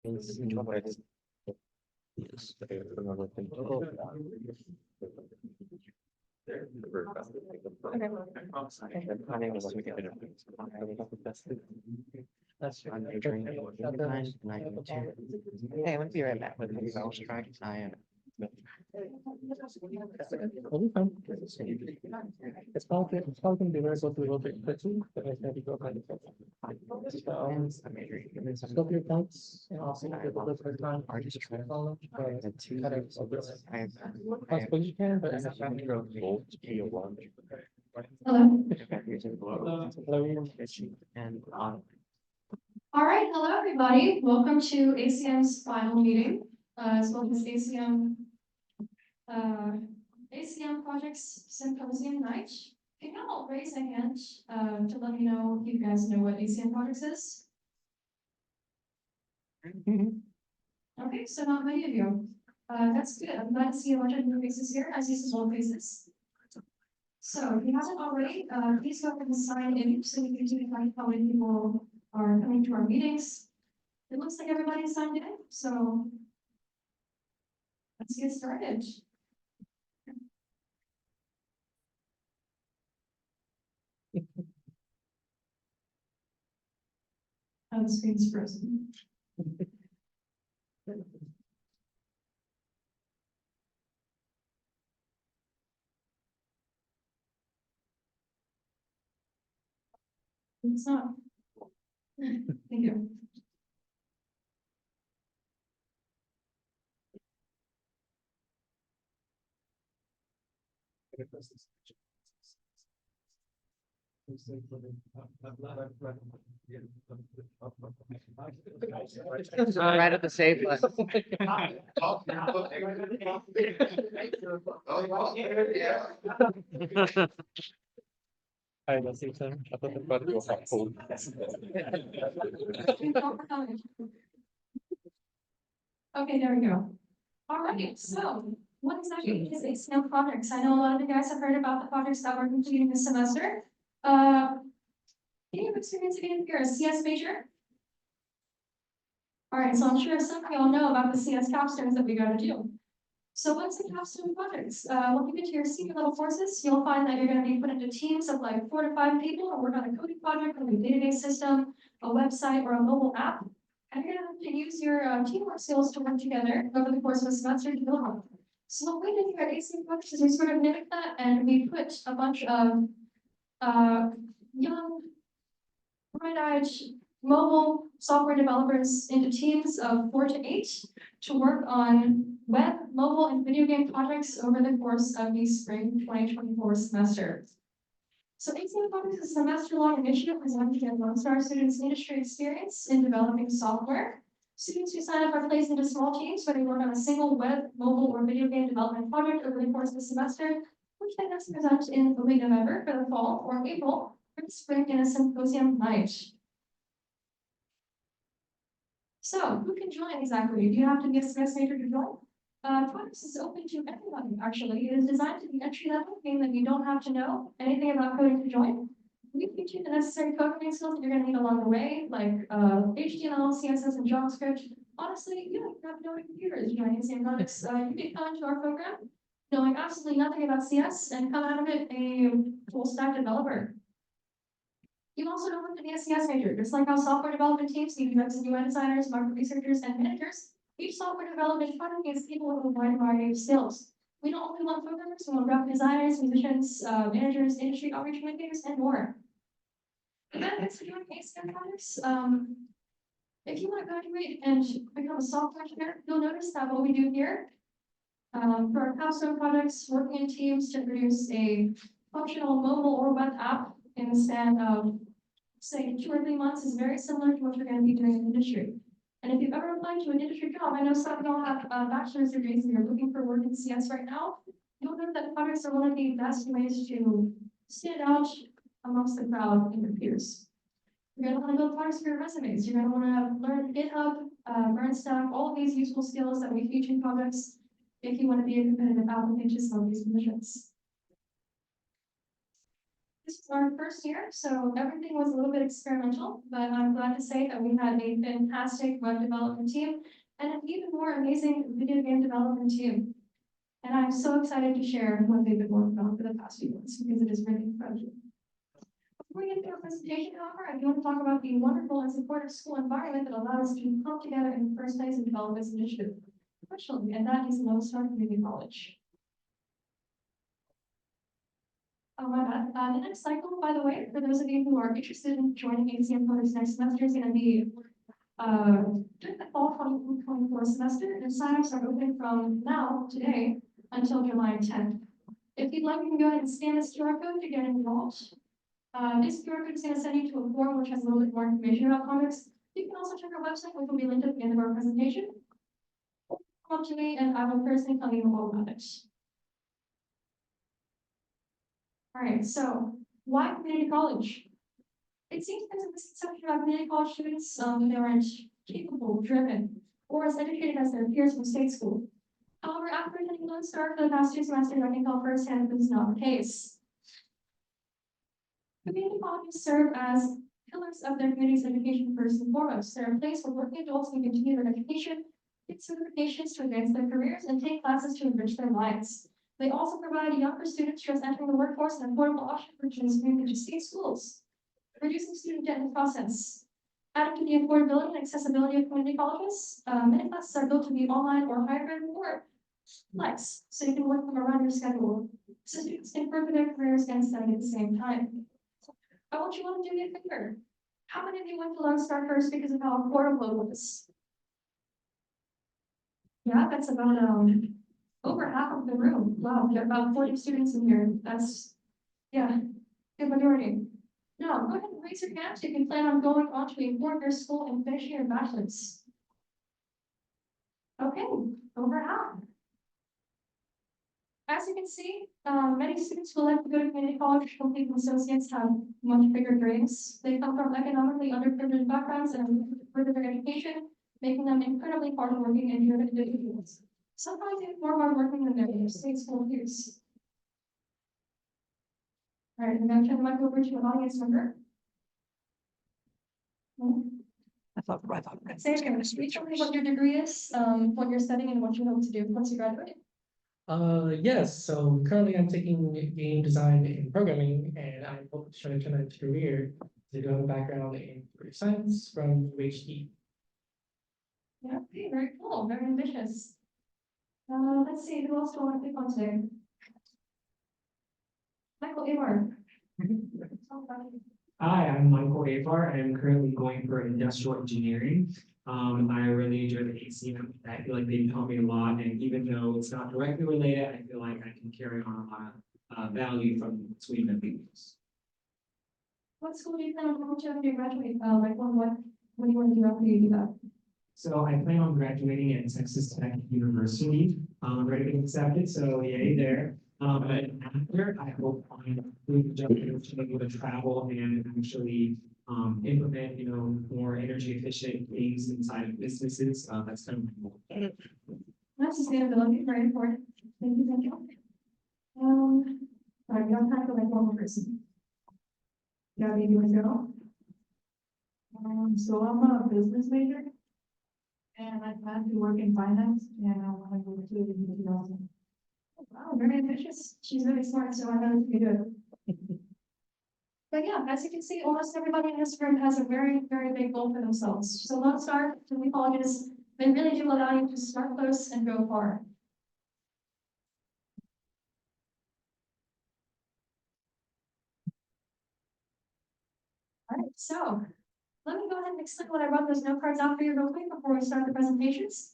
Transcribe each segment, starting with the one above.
My name is That's I'm drink Hey, I'm gonna be right back with you. I am. It's probably gonna be very go through a little bit quickly, but I have to go by the scope your points and also give a little bit of time. Artist try to as quick as you can, but and all right, hello everybody. Welcome to ACM's final meeting, as well as ACM Projects Symposium night. Can you all raise a hand to let me know if you guys know what ACM Projects is? Okay, so not many of you. That's good. I'm glad to see a bunch of new faces here. I see some old faces. So if you haven't already, please go ahead and sign in so we can see how many people are coming to our meetings. It looks like everybody's signed in, so let's get started. Oh, the screen's frozen. It's not. Thank you. Right at the save button. I don't think so. I thought the button was like full. Okay, there we go. All right, so what exactly is ACM Projects? I know a lot of you guys have heard about the projects that we're completing this semester. Any experience again if you're a CS major? All right, so I'm sure some of y'all know about the CS capstones that we got to do. So what's the capstone projects? When you get to your senior level courses, you'll find that you're going to be put into teams of like 4 to 5 people and work on a coding project, on a database system, a website, or a mobile app. And you're going to have to use your teamwork skills to work together over the course of a semester to build on. So what we did here at ACM Projects is we sort of mimicked that, and we put a bunch of young, bright-eyed mobile software developers into teams of 4 to 8 to work on web, mobile, and video game projects over the course of the spring 2024 semester. So ACM Projects is a semester-long initiative designed to get Lone Star students industry experience in developing software. Students who sign up are placed into small teams where they work on a single web, mobile, or video game development project over the course of the semester, which they have to present in early November for the fall or April for the spring in a symposium night. So who can join exactly? Do you have to be a CS major to join? Projects is open to everybody, actually. It is designed to be entry level, meaning that you don't have to know anything about coding to join. We teach you the necessary coding skills that you're going to need along the way, like HTML, CSS, and JavaScript. Honestly, you don't have to know computers joining ACM Projects. You can come into our program knowing absolutely nothing about CS and come out of it a full stack developer. You also don't have to be a CS major. Just like how software development teams need UX and UI designers, market researchers, and managers, each software development project needs people with a wide variety of skills. We don't only want programmers, we want graphic designers, musicians, managers, industry outreach communicators, and more. The benefits of doing ACM projects, if you want to graduate and become a software engineer, you'll notice that what we do here, for our capstone projects, working in teams to produce a functional mobile or web app in the span of, say, 2 or 3 months is very similar to what you're going to be doing in industry. And if you've ever applied to an industry job, I know some of y'all have bachelor's degrees and you're looking for work in CS right now, you'll know that projects are one of the best ways to stand out amongst the crowd in your peers. You're going to want to build projects for your resumes. You're going to want to learn GitHub, learn Stack, all of these useful skills that we teach in projects if you want to be a competitive applicant to some of these positions. This was our first year, so everything was a little bit experimental, but I'm glad to say that we had a fantastic web development team and an even more amazing video game development team. And I'm so excited to share what they've been working on for the past few months because it is really incredible. Before we get into our presentation, however, I do want to talk about the wonderful and supportive school environment that allows us to come together in the first place and develop this initiative professionally, and that is Lone Star Community College. Oh, my bad. The next cycle, by the way, for those of you who are interested in joining ACM Projects next semester, is going to be during the fall 2024 semester, and signups are open from now, today, until July 10th. If you'd like, you can go ahead and scan this QR code to get enrolled. This QR code is going to send you to a form which has a little bit more information about comics. You can also check our website, which will be linked at the end of our presentation. Come up to me, and I will personally tell you all about it. All right, so why community college? It seems there's a misconception about community college students, they aren't capable, driven, or as educated as their peers from state school. However, after attending Lone Star for the past 2 semesters, I can tell firsthand this is not the case. Community colleges serve as pillars of their community's education first and foremost. They're a place where working adults can continue their education, get certifications to advance their careers, and take classes to enrich their lives. They also provide younger students just entering the workforce an affordable option for community state schools, reducing student debt in the process. Adding to the affordability and accessibility of community colleges, many classes are built to be online or hybrid or flex, so you can work them around your schedule, so students can further their careers and study at the same time. I want you all to do me a favor. How many of you went to Lone Star first because of how affordable it was? Yeah, that's about over half of the room. Wow, there are about 40 students in here. That's, yeah, good majority. Now, go ahead and raise your hands if you plan on going on to a four-year school and finishing your bachelor's. Okay, over half. As you can see, many students who like to go to community college to complete associates have much bigger dreams. They come from economically underprivileged backgrounds and further their education, making them incredibly hardworking and driven individuals. Sometimes even more hardworking than their state school peers. All right, I'm going to turn the mic over to an audience member. I thought. Xavian, tell me what your degree is, what you're studying, and what you hope to do once you graduate. Yes, so currently I'm taking game design and programming, and I hope to try to turn that into a career. I do have a background in computer science from UHD. Yeah, okay, very cool, very ambitious. Let's see, who else do I want to pick on today? Michael Abar. Hi, I'm Michael Avar. I'm currently going for industrial engineering. I really enjoy the ACM. I feel like they taught me a lot, and even though it's not directly related, I feel like I can carry on a lot of value from between the videos. What school do you plan on going to after you graduate? Like what do you want to do after you do that? So I plan on graduating at Texas Tech University. I'm ready to get accepted, so yay there. And after, I hope I'm able to travel and actually implement, more energy efficient things inside of businesses. That's kind of my goal. That's sustainability, very important. Thank you, thank you. All right, we don't have to like one more person. Yeah, maybe you want to go? So I'm a business major. And I plan to work in finance and I want to go to the university. Wow, very ambitious. She's really smart, so I know you do it. But yeah, as you can see, almost everybody in this room has a very, very big goal for themselves. So Lone Star community colleges, they really do allow you to start close and go far. All right, so let me go ahead and explain what I wrote those note cards out for you real quick before we start the presentations.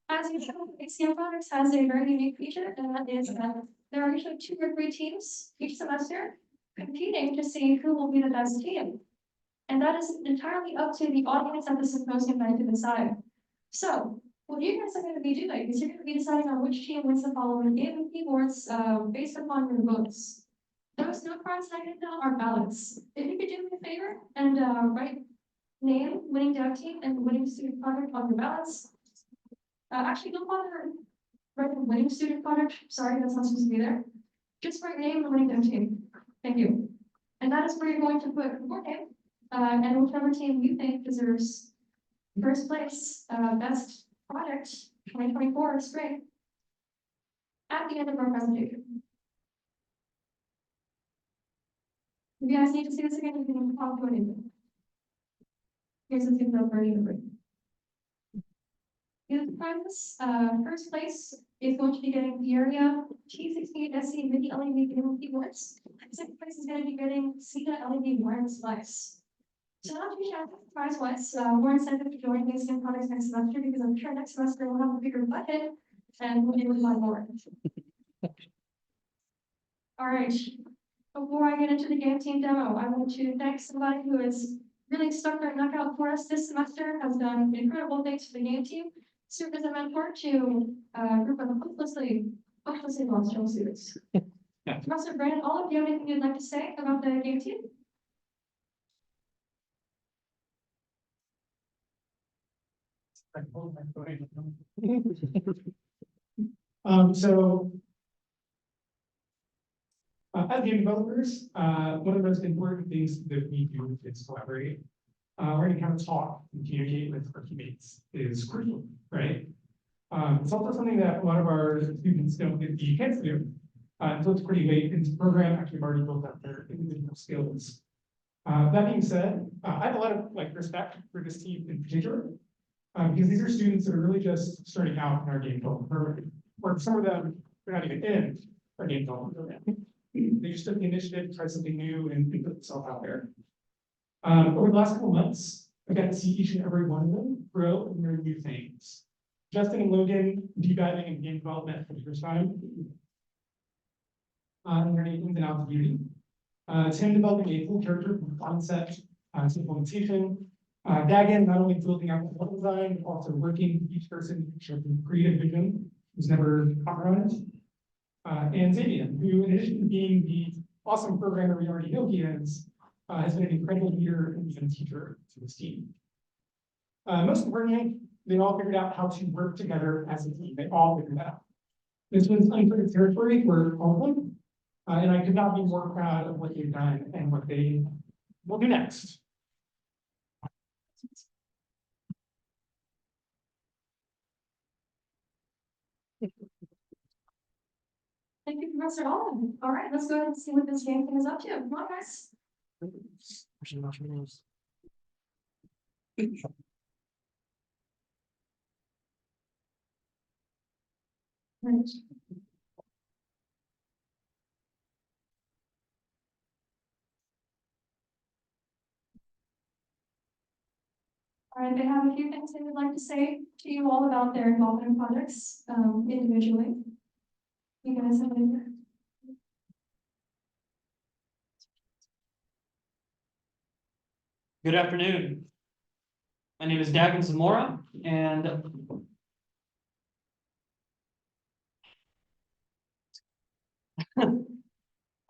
As usual, ACM Projects has a very unique feature, and that is that there are usually 2 or 3 teams each semester competing to see who will be the best team. And that is entirely up to the audience at the symposium night to decide. So what you guys are going to be doing is you're going to be deciding on which team wins the following game of keyboards based upon your votes. Those note cards that I can tell are ballots. If you could do me a favor and write name, winning dev team, and winning student project on your ballots. Actually, don't bother writing winning student project. Sorry, that's not supposed to be there. Just write name and winning dev team. Thank you. And that is where you're going to put your name, and whichever team you think deserves first place, best project, 2024 spring, at the end of our presentation. If you guys need to see this again, you can pop to it. Here's the team number. Youth prizes, first place is going to be getting the area T68SC mini LED gaming keyboards. Second place is going to be getting Sega LED wireless device. So not to be shy, prize wise, more incentive to join ACM Projects next semester, because I'm sure next semester we'll have a bigger budget and we'll be able to buy more. All right, before I get into the game team demo, I want to thank somebody who has really stuck their neck out for us this semester, has done incredible things for the game team. Served as a mentor to a group of hopelessly lost young students. Professor Brandon, all of you have anything you'd like to say about the game team? So as game developers, one of the most important things that we do is collaborate. Learning how to talk and communicate with our teammates is crucial, right? It's also something that a lot of our students don't get the chance to do. So it's pretty late into the program, actually already built up their individual skills. That being said, I have a lot of respect for this team in particular, because these are students that are really just starting out in our game development program. Or some of them, they're not even in our game development program. They just took the initiative, tried something new, and put themselves out there. Over the last couple months, I got to see each and every one of them grow and learn new things. Justin and Logan deep diving in game development for the first time. Learning ins and outs of beauty. Tim developing a full character from concept to implementation. Dagon not only building out the level design, but also working with each person to creative vision was never compromised. And Xavian, who in addition to being the awesome programmer we already know he is, has been an incredible leader and even teacher to this team. Most importantly, they all figured out how to work together as a team. They all figured that out. This was uncharted territory for all of them, and I could not be more proud of what they've done and what they will do next. Thank you, Professor Allen. All right, let's go ahead and see what this game thing is up to. Come on, guys. Right. All right, they have a few things they would like to say to you all about their involvement in projects individually. You guys have any? Good afternoon. My name is Dagon Zamora, and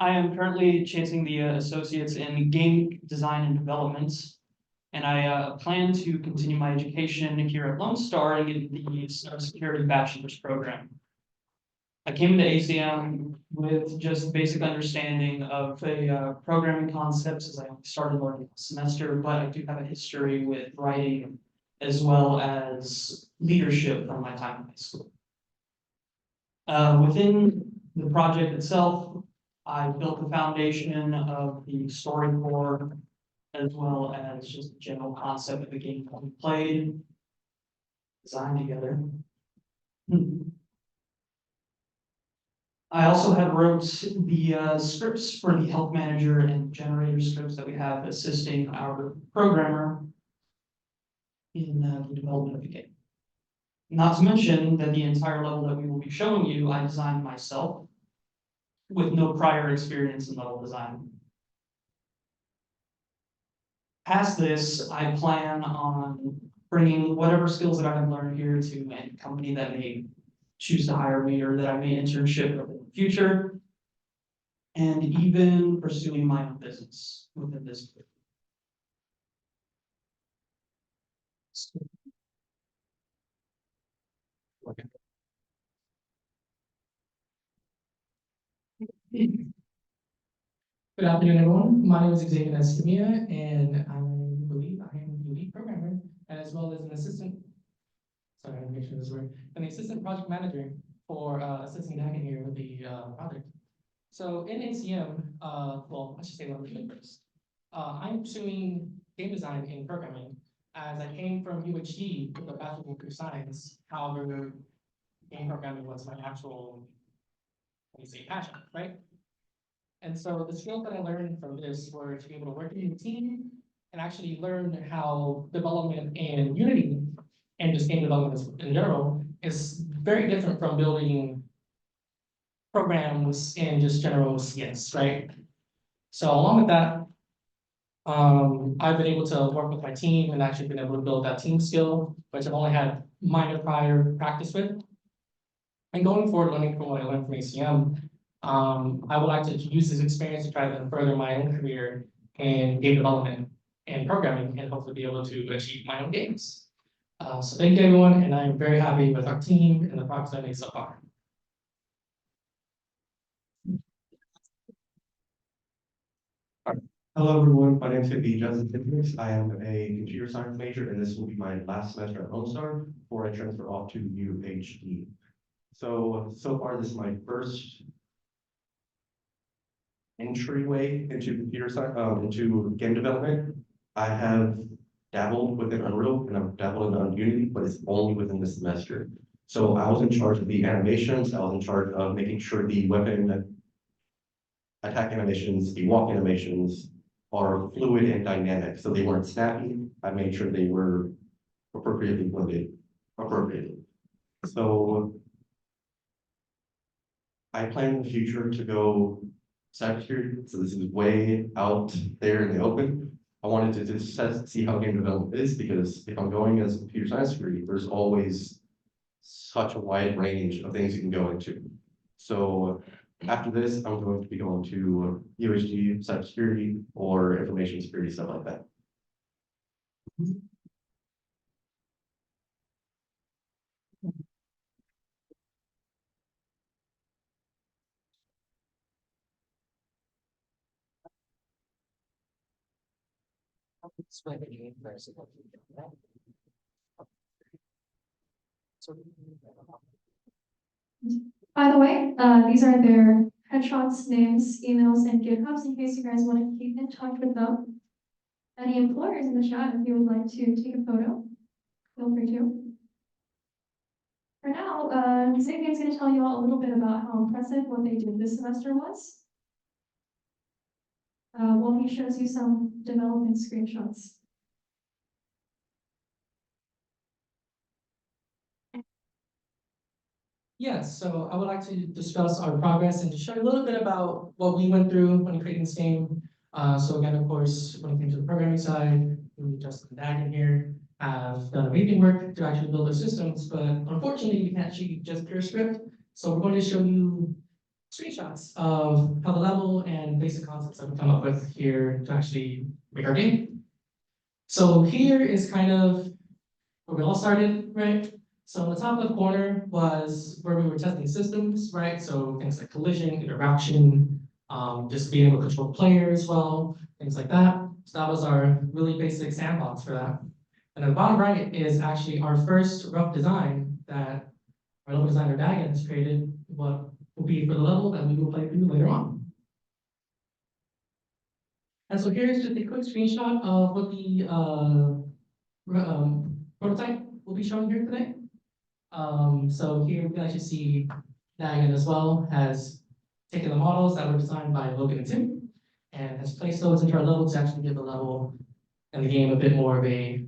I am currently chasing the associates in game design and development. And I plan to continue my education here at Lone Star and get the cybersecurity bachelor's program. I came into ACM with just basic understanding of programming concepts as I started learning this semester, but I do have a history with writing as well as leadership from my time in high school. Within the project itself, I built the foundation of the story core, as well as just the general concept of the game that we played, designed together. I also have wrote the scripts for the health manager and generator scripts that we have assisting our programmer in the development of the game. Not to mention that the entire level that we will be showing you, I designed myself with no prior experience in level design. Past this, I plan on bringing whatever skills that I have learned here to any company that may choose to hire me or that I may internship in the future, and even pursuing my own business within this group. Good afternoon, everyone. My name is Xavian Escarmilla, and I believe I am the lead programmer, as well as an assistant. Sorry, I want to make sure this works. An assistant project manager for assisting Dagon here with the project. So in ACM, well, I should say let me do it first. I'm pursuing game design in programming, as I came from UHD with a Bachelor of Computer Science. However, game programming was my actual, passion, right? And so the skills that I learned from this were to be able to work in a team and actually learn how development in Unity and just game development in general is very different from building programs in just general CS, right? So along with that, I've been able to work with my team and actually been able to build that team skill, which I've only had minor prior practice with. And going forward, learning from what I learned from ACM, I would like to use this experience to try to further my own career in game development and programming, and hopefully be able to achieve my own games. So thank you, everyone, and I'm very happy with our team and the progress I made so far. Hello, everyone. My name is Hendrix. I am a computer science major, and this will be my last semester at Lone Star before I transfer off to UHD. So far, this is my first entryway into computer science, into game development. I have dabbled within Unreal and I've dabbled in Unity, but it's only within this semester. So I was in charge of the animations. I was in charge of making sure the weapon attack animations, the walk animations are fluid and dynamic. So they weren't snappy. I made sure they were appropriately blended appropriately. So I plan in the future to go cybersecurity. So this is way out there in the open. I wanted to just see how game development is, because if I'm going as a computer science degree, there's always such a wide range of things you can go into. So after this, I'm going to be going to UHD, cybersecurity, or information security, stuff like that. By the way, these are their headshots, names, emails, and GitHubs in case you guys want to keep in touch with them. Any employers in the chat, if you would like to take a photo, feel free to. For now, Xavian's going to tell you all a little bit about how impressive what they did this semester was. While he shows you some development screenshots. Yes, so I would like to discuss our progress and to show you a little bit about what we went through when creating this game. So again, of course, when it came to the programming side, we just Dagon here have done amazing work to actually build their systems, but unfortunately, we can't achieve just pure script. So we're going to show you screenshots of how the level and basic concepts that we come up with here to actually make our game. So here is kind of where we all started, right? So in the top left corner was where we were testing systems, right? So things like collision, interaction, just being able to control players well, things like that. So that was our really basic sandbox for that. And at the bottom right is actually our first rough design that our level designer Dagon has created, what will be for the level that we will play through later on. And so here's just a quick screenshot of what the prototype will be showing here today. So here we can actually see Dagon as well has taken the models that were designed by Logan and Tim and has placed those into our level to actually give the level and the game a bit more of a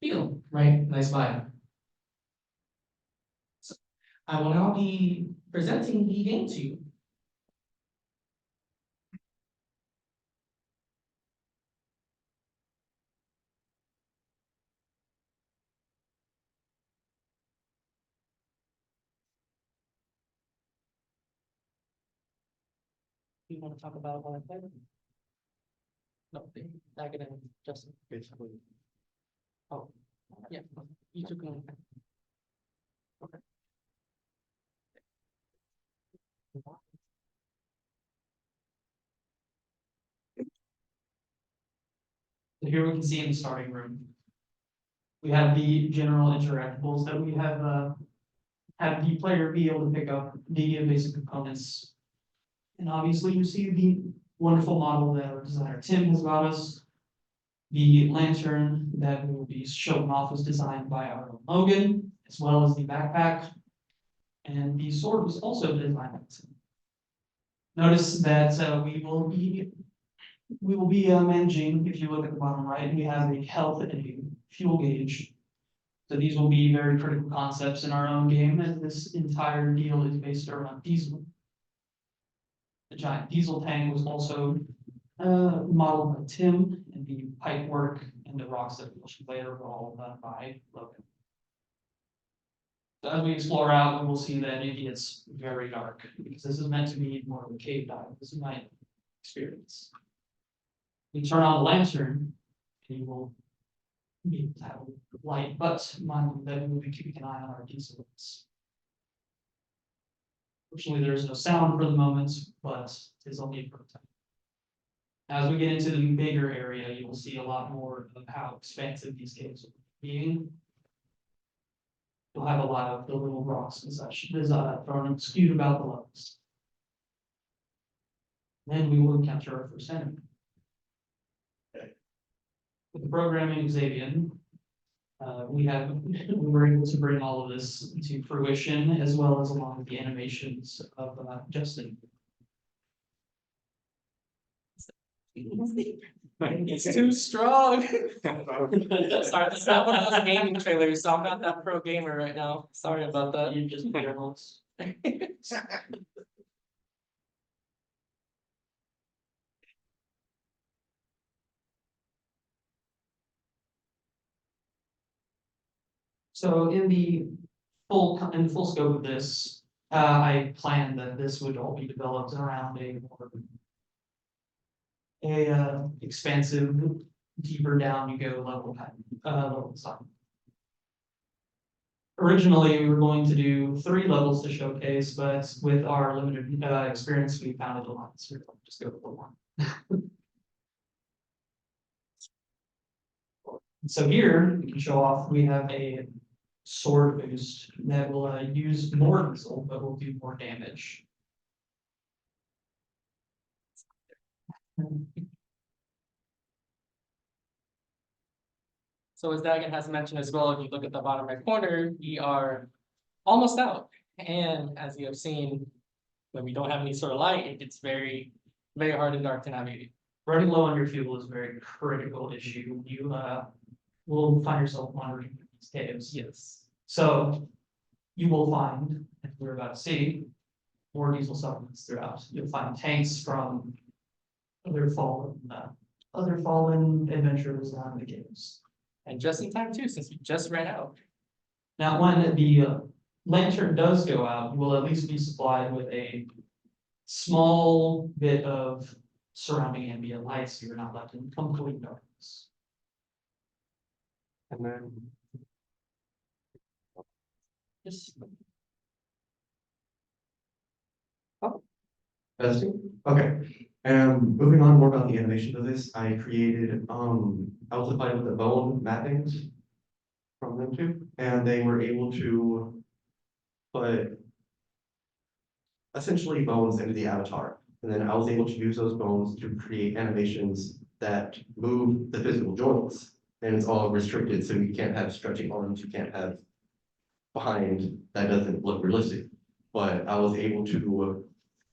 feel, right? Nice vibe. So I will now be presenting the game to you. You want to talk about what I played? No, Dagon and Justin. Basically. Oh, yeah, you took them. Okay. So here we can see in the starting room. We have the general interactables that we have the player be able to pick up the basic components. And obviously you see the wonderful model that our designer Tim has got us. The lantern that we will be showing off was designed by our own Logan, as well as the backpack. And the sword was also designed by Tim. Notice that we will be managing, if you look at the bottom right, we have a health and a fuel gauge. So these will be very critical concepts in our own game, as this entire deal is based around diesel. The giant diesel tank was also modeled by Tim, and the pipe work and the rocks that we'll see later were all done by Logan. So as we explore out, we will see that it gets very dark, because this is meant to be more of a cave dive. This is my experience. We turn on the lantern, and you will be able to have light, but mind you that we will be keeping an eye on our diesel lights. Fortunately, there is no sound for the moment, but it is only a prototype. As we get into the bigger area, you will see a lot more of how expansive these caves are being. You'll have a lot of the little rocks and such thrown skewed about the levels. Then we will encounter our first enemy. With the programming of Xavian, we were able to bring all of this to fruition, as well as along with the animations of Justin. It's too strong. Sorry, that's not one of those gaming trailers, so I'm not that pro gamer right now. Sorry about that. You just journalists. So in the full scope of this, I planned that this would all be developed around a more expansive, deeper down you go level design. Originally, we were going to do 3 levels to showcase, but with our limited experience, we found it a lot. So we'll just go with the 1. So here we can show off. We have a sword boost that will use more diesel, but will do more damage. So as Dagon has mentioned as well, if you look at the bottom right corner, we are almost out. And as you have seen, when we don't have any sort of light, it gets very, very hard and dark to navigate. Running low on your fuel is a very critical issue. You will find yourself wandering through these caves. Yes. So you will find, as we're about to see, more diesel supplements throughout. You'll find tanks from other fallen adventurers down in the caves. And just in time too, since we just ran out. Now, when the lantern does go out, you will at least be supplied with a small bit of surrounding ambient light, so you're not left in complete darkness. And then testing. Okay. Moving on more about the animation of this, I created I was applied with the bone mappings from them too, and they were able to put essentially bones into the avatar. And then I was able to use those bones to create animations that move the physical joints. And it's all restricted, so you can't have stretching arms, you can't have behind, that doesn't look realistic. But I was able to,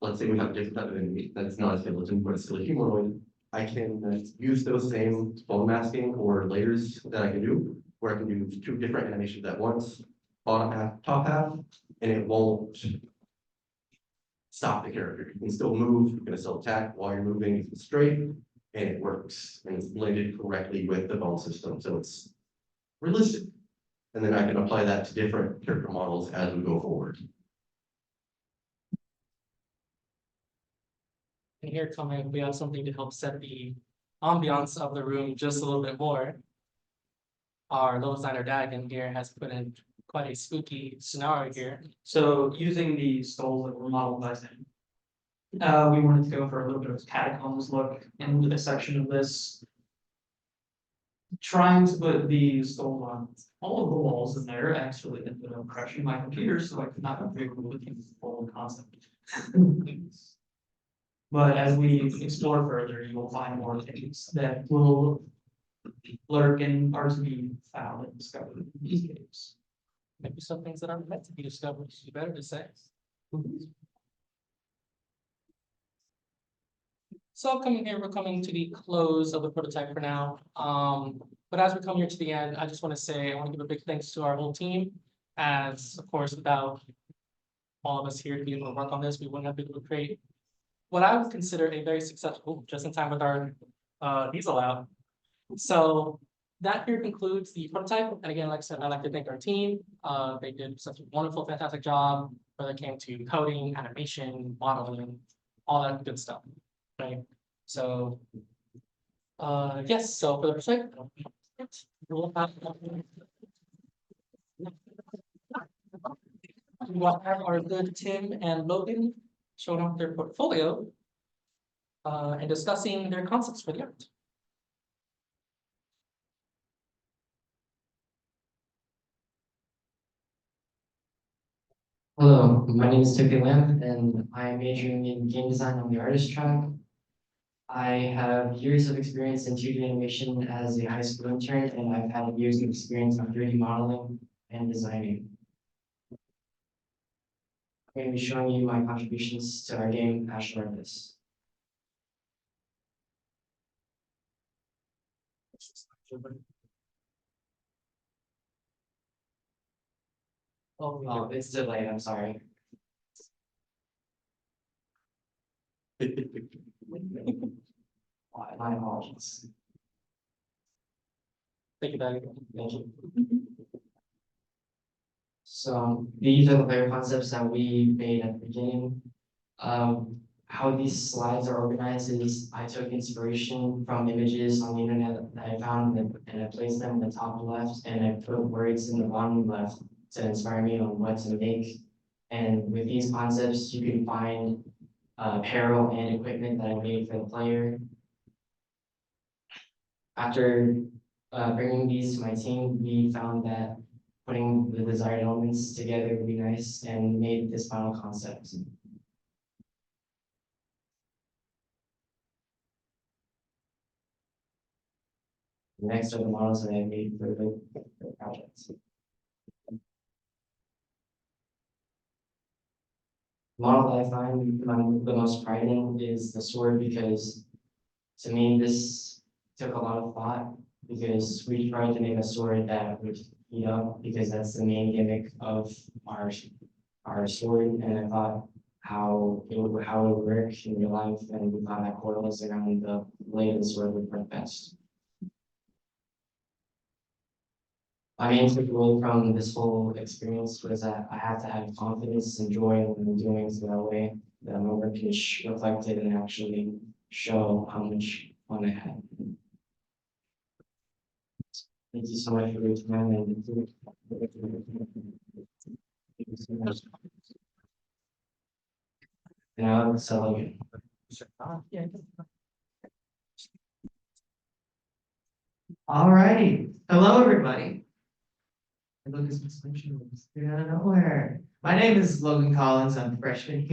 let's say we have a different type of enemy that's not a skeleton, but it's still a humanoid. I can use those same bone masking or layers that I can do, where I can do 2 different animations at once, bottom half, top half, and it won't stop the character. You can still move, you can still attack while you're moving, it's straight, and it works, and it's blended correctly with the bone system, so it's realistic. And then I can apply that to different character models as we go forward. And here coming, we have something to help set the ambiance of the room just a little bit more. Our little designer Dagon here has put in quite a spooky scenario here. So using the skulls that were modeled by him, we wanted to go for a little bit of catacombs look in a section of this. trying to put the stone on all of the walls in there actually ended up crashing my computer, so I could not be able to use the full concept. But as we explore further, you will find more things that will lurk and are to be found and discovered in these caves. Maybe some things that aren't meant to be discovered, you better to say. So coming here, we're coming to the close of the prototype for now. But as we come here to the end, I just want to say, I want to give a big thanks to our whole team. As of course, without all of us here to be able to work on this, we wouldn't have been able to create what I would consider a very successful, just in time with our diesel out. So that here concludes the prototype. And again, like I said, I'd like to thank our team. They did such a wonderful, fantastic job, whether it came to coding, animation, modeling, all that good stuff. Right. So yes, so for the prototype, we'll have our good Tim and Logan showing off their portfolio and discussing their concepts for the art. Hello, my name is Tiffany Lamb, and I am majoring in game design on the artist track. I have years of experience in 2D animation as a high school intern, and I've had years of experience on 3D modeling and designing. I'm going to be showing you my contributions to our game, Ashlar Abyss. Oh, it's delayed, I'm sorry. My apologies. Thank you, Dagon. Thank you. So these are the player concepts that we made at the beginning. How these slides are organized is I took inspiration from images on the internet that I found and I placed them in the top left and I put words in the bottom left to inspire me on what to make. And with these concepts, you can find apparel and equipment that I made for the player. After bringing these to my team, we found that putting the desired elements together would be nice and made this final concept. Next are the models that I made for the project. The model that I find the most pride in is the sword because to me this took a lot of thought because we tried to make a sword that would heat up because that's the main gimmick of our sword, and I thought how it would work in real life, and we thought that coils around the blade of the sword would work best. My main takeaway from this whole experience was that I have to have confidence and joy when I'm doing it so that way that my work is reflected and actually show how much fun I had. Thank you so much for your time and thank you so much. And I'll sell again. Alrighty, hello everybody. Look, it's out of nowhere. My name is Logan Collins. I'm a freshman here.